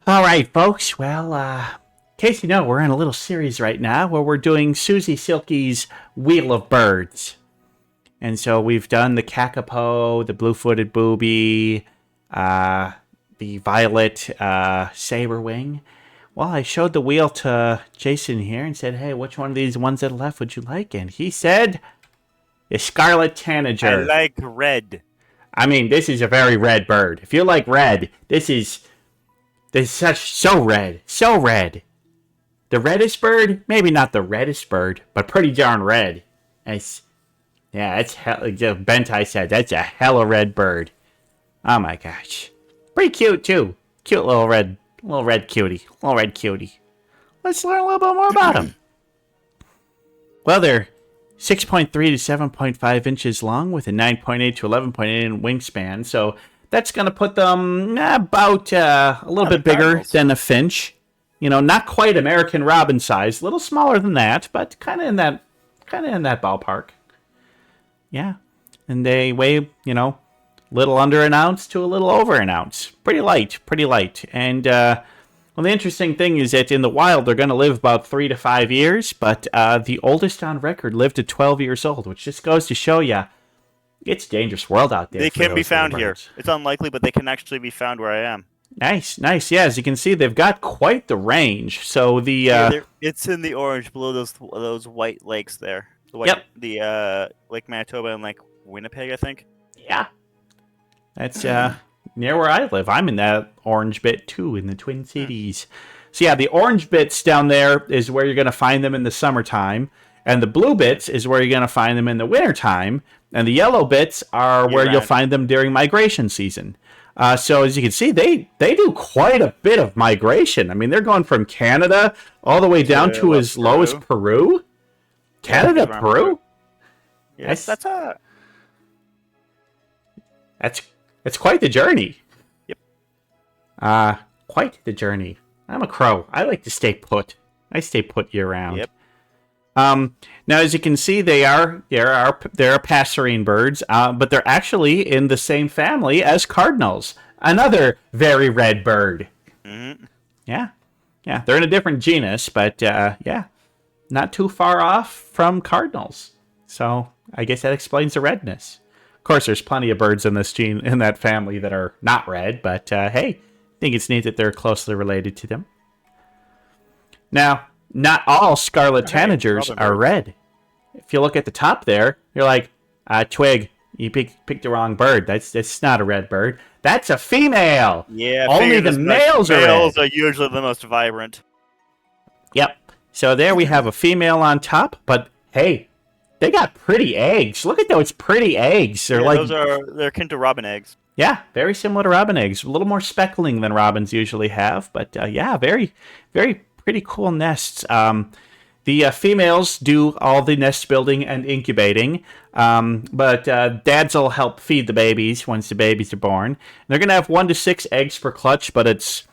All right, folks. Well, in case you know, we're in a little series right now where we're doing Susie Silky's Wheel of Birds. And so we've done the kakapo, the blue-footed booby, uh, the violet saberwing. Well, I showed the wheel to Jason here and said, hey, which one of these ones that are left would you like? And he said, the Scarlet I Tanager. like red. I mean, this is a very red bird. If you like red, this is so red, so red. The reddest bird? Maybe not the reddest bird, but pretty darn red. It's, yeah, that's hell. Like Bentai said, that's a hella red bird. Oh my gosh, pretty cute too. Cute little red cutie, little red cutie. Let's learn a little bit more about them. Well, they're 6.3 to 7.5 inches long with a 9.8 to 11.8 in wingspan. So that's going to put them about a little bit bigger than a finch. You know, not quite American robin size, a little smaller than that, but kind of in that ballpark. Yeah, and they weigh, little under an ounce to a little over an ounce. Pretty light, pretty light. And well, the interesting thing is that in the wild they're going to live about 3 to 5 years, but the oldest on record lived at 12 years old, which just goes to show you it's a dangerous world out there. They can be found here. It's unlikely, but they can actually be found where I am. Nice, nice. Yeah, as you can see, they've got quite the range. So the it's in the orange below those white lakes there. The Lake Manitoba and Lake Winnipeg, I think. Yeah, that's near where I live. I'm in that orange bit too, in the Twin Cities. So yeah, the orange bits down there is where you're going to find them in the summertime, and the blue bits is where you're going to find them in the wintertime, and the yellow bits are where you'll find them during migration season. So as you can see, they do quite a bit of migration. I mean, they're going from Canada all the way down to as low as Peru. Canada, Peru. Yes, that's quite the journey. Yep. Quite the journey. I'm a crow. I like to stay put. I stay put year round. Yep. Now, as you can see, they're passerine birds, but they're actually in the same family as cardinals, another very red bird. Mm-hmm. Yeah, they're in a different genus, but not too far off from cardinals. So I guess that explains the redness. Of course, there's plenty of birds in that family that are not red, but hey, I think it's neat that they're closely related to them. Now, not all Scarlet Tanagers are red. If you look at the top there, you're like, Twig, you picked the wrong bird. That's not a red bird. That's a female. Yeah, only the males are red. Males are usually the most vibrant. Yep. So there we have a female on top, but hey, they got pretty eggs. Look at those pretty eggs. They're akin to robin eggs. Yeah, very similar to robin eggs. A little more speckling than robins usually have, but very, very pretty cool nests. The females do all the nest building and incubating, but dads will help feed the babies once the babies are born. And they're going to have 1 to 6 eggs per clutch, but it's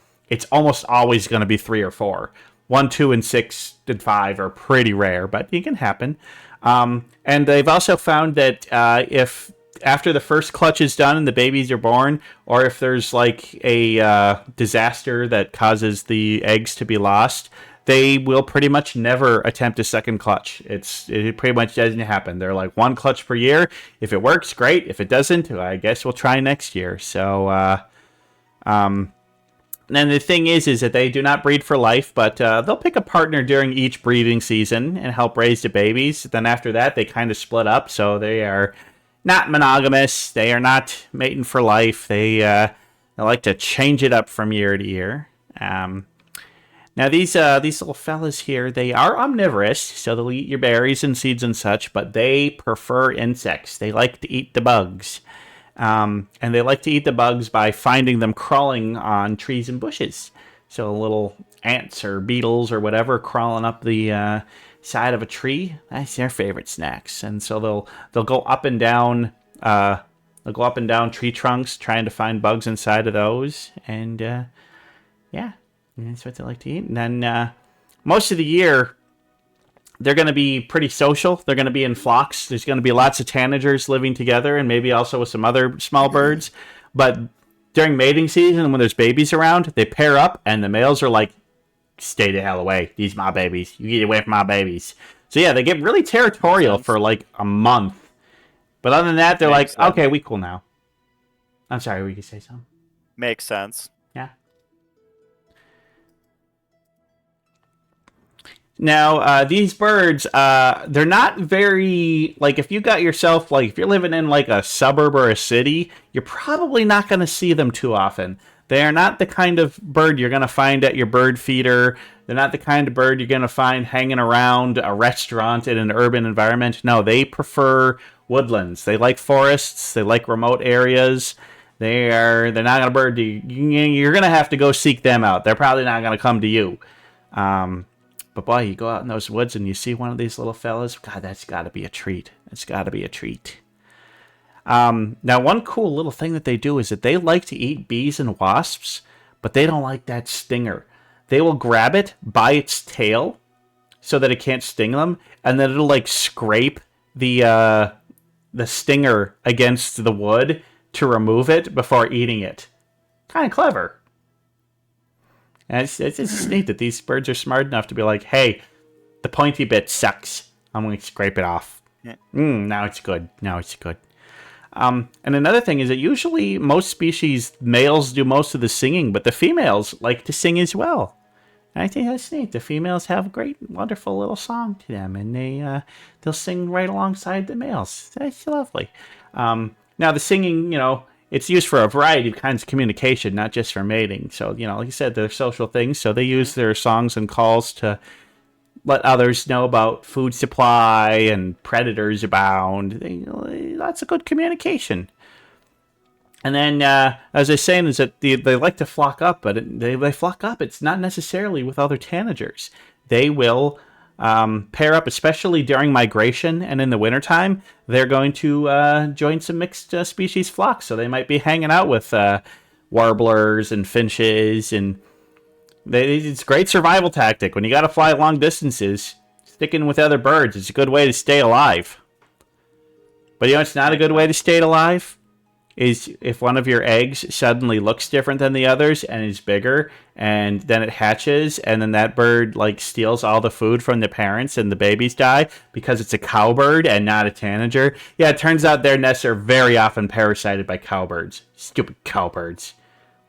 almost always going to be 3 or 4. 1, 2, and 6 and 5 are pretty rare, but it can happen. And they've also found that if after the first clutch is done and the babies are born, or if there's like a disaster that causes the eggs to be lost, they will pretty much never attempt a second clutch. It pretty much doesn't happen. They're like 1 clutch per year. If it works, great. If it doesn't, I guess we'll try next year. So, and the thing is that they do not breed for life, but they'll pick a partner during each breeding season and help raise the babies. Then after that, they kind of split up, so they are not monogamous. They are not mating for life. They like to change it up from year to year. Now these little fellas here, they are omnivorous, so they'll eat your berries and seeds and such, but they prefer insects. They like to eat the bugs. And they like to eat the bugs by finding them crawling on trees and bushes. So little ants or beetles or whatever crawling up the side of a tree, that's their favorite snacks. And so they'll go up and down tree trunks trying to find bugs inside of those. And that's what they like to eat. And then most of the year, they're going to be pretty social. They're going to be in flocks. There's going to be lots of tanagers living together and maybe also with some other small birds. But during mating season when there's babies around, they pair up, and the males are like, "Stay the hell away. These my babies. You get away from my babies." So yeah, they get really territorial for like a month. But other than that, they're Makes like, sense. "Okay, we cool now." I'm sorry, we could say something. Makes sense. Yeah. Now, these birds, they're not very, like, if you got yourself, like, if you're living in, like, a suburb or a city, you're probably not going to see them too often. They are not the kind of bird you're going to find at your bird feeder. They're not the kind of bird you're going to find hanging around a restaurant in an urban environment. No, they prefer woodlands. They like forests. They like remote areas. They're not going to bird you. You're going to have to go seek them out. They're probably not going to come to you. But boy, you go out in those woods and you see one of these little fellas. God, that's got to be a treat. It's got to be a treat. Now, one cool little thing that they do is that they like to eat bees and wasps, but they don't like that stinger. They will grab it by its tail so that it can't sting them, and then it'll like scrape the stinger against the wood to remove it before eating it. Kind of clever. And it's just neat that these birds are smart enough to be like, hey, the pointy bit sucks. I'm going to scrape it off. Yeah. Now it's good. Now it's good. And another thing is that usually most species, males do most of the singing, but the females like to sing as well. And I think that's neat. The females have a great, wonderful little song to them, and they'll sing right alongside the males. That's lovely. Now, the singing, it's used for a variety of kinds of communication, not just for mating. So, like I said, they're social things. So they use their songs and calls to let others know about food supply and predators abound. Lots of good communication. And then, as I was saying, is that they like to flock up, but they flock up. It's not necessarily with other tanagers. They will pair up, especially during migration and in the wintertime. They're going to join some mixed species flocks. So they might be hanging out with warblers and finches. And it's a great survival tactic. When you got to fly long distances, sticking with other birds is a good way to stay alive. But it's not a good way to stay alive? Is if one of your eggs suddenly looks different than the others and is bigger, and then it hatches, and then that bird steals all the food from the parents and the babies die because it's a cowbird and not a tanager. Yeah, it turns out their nests are very often parasited by cowbirds. Stupid cowbirds.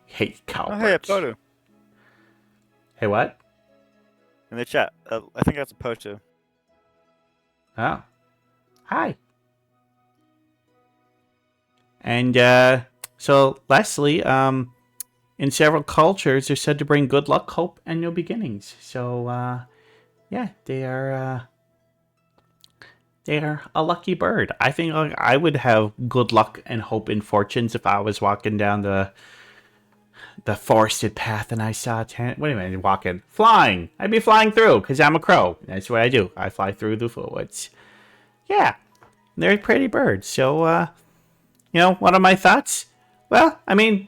Hate cowbirds. Oh, hey, a photo. Hey, what? In the chat. I think that's a photo. Oh. Hi. And so, lastly, in several cultures, they're said to bring good luck, hope, and new beginnings. So, yeah, they are a lucky bird. I think I would have good luck and hope and fortunes if I was walking down the forested path and I saw a wait a minute, walking, flying. I'd be flying through because I'm a crow. That's what I do. I fly through the woods. Yeah, they're pretty birds. So, what are my thoughts? Well, I mean,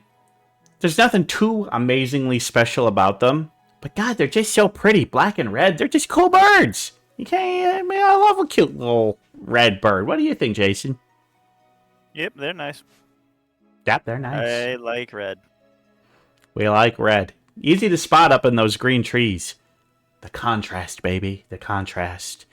there's nothing too amazingly special about them. But God, they're just so pretty. Black and red. They're just cool birds. You can't, I love a cute little red bird. What do you think, Jason? Yep, they're nice. Yep, they're nice. I like red. We like red. Easy to spot up in those green trees. The contrast, baby. The contrast.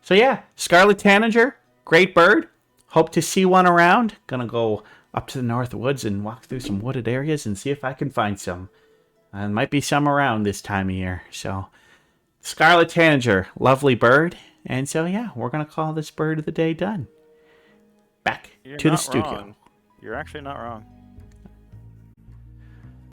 So yeah, Scarlet Tanager. Great bird. Hope to see one around. Gonna go up to the north woods and walk through some wooded areas and see if I can find some. Might be some around this time of year. So, Scarlet Tanager, lovely bird. And so, yeah, we're gonna call this bird of the day done. Back to the studio. Wrong. You're actually not wrong.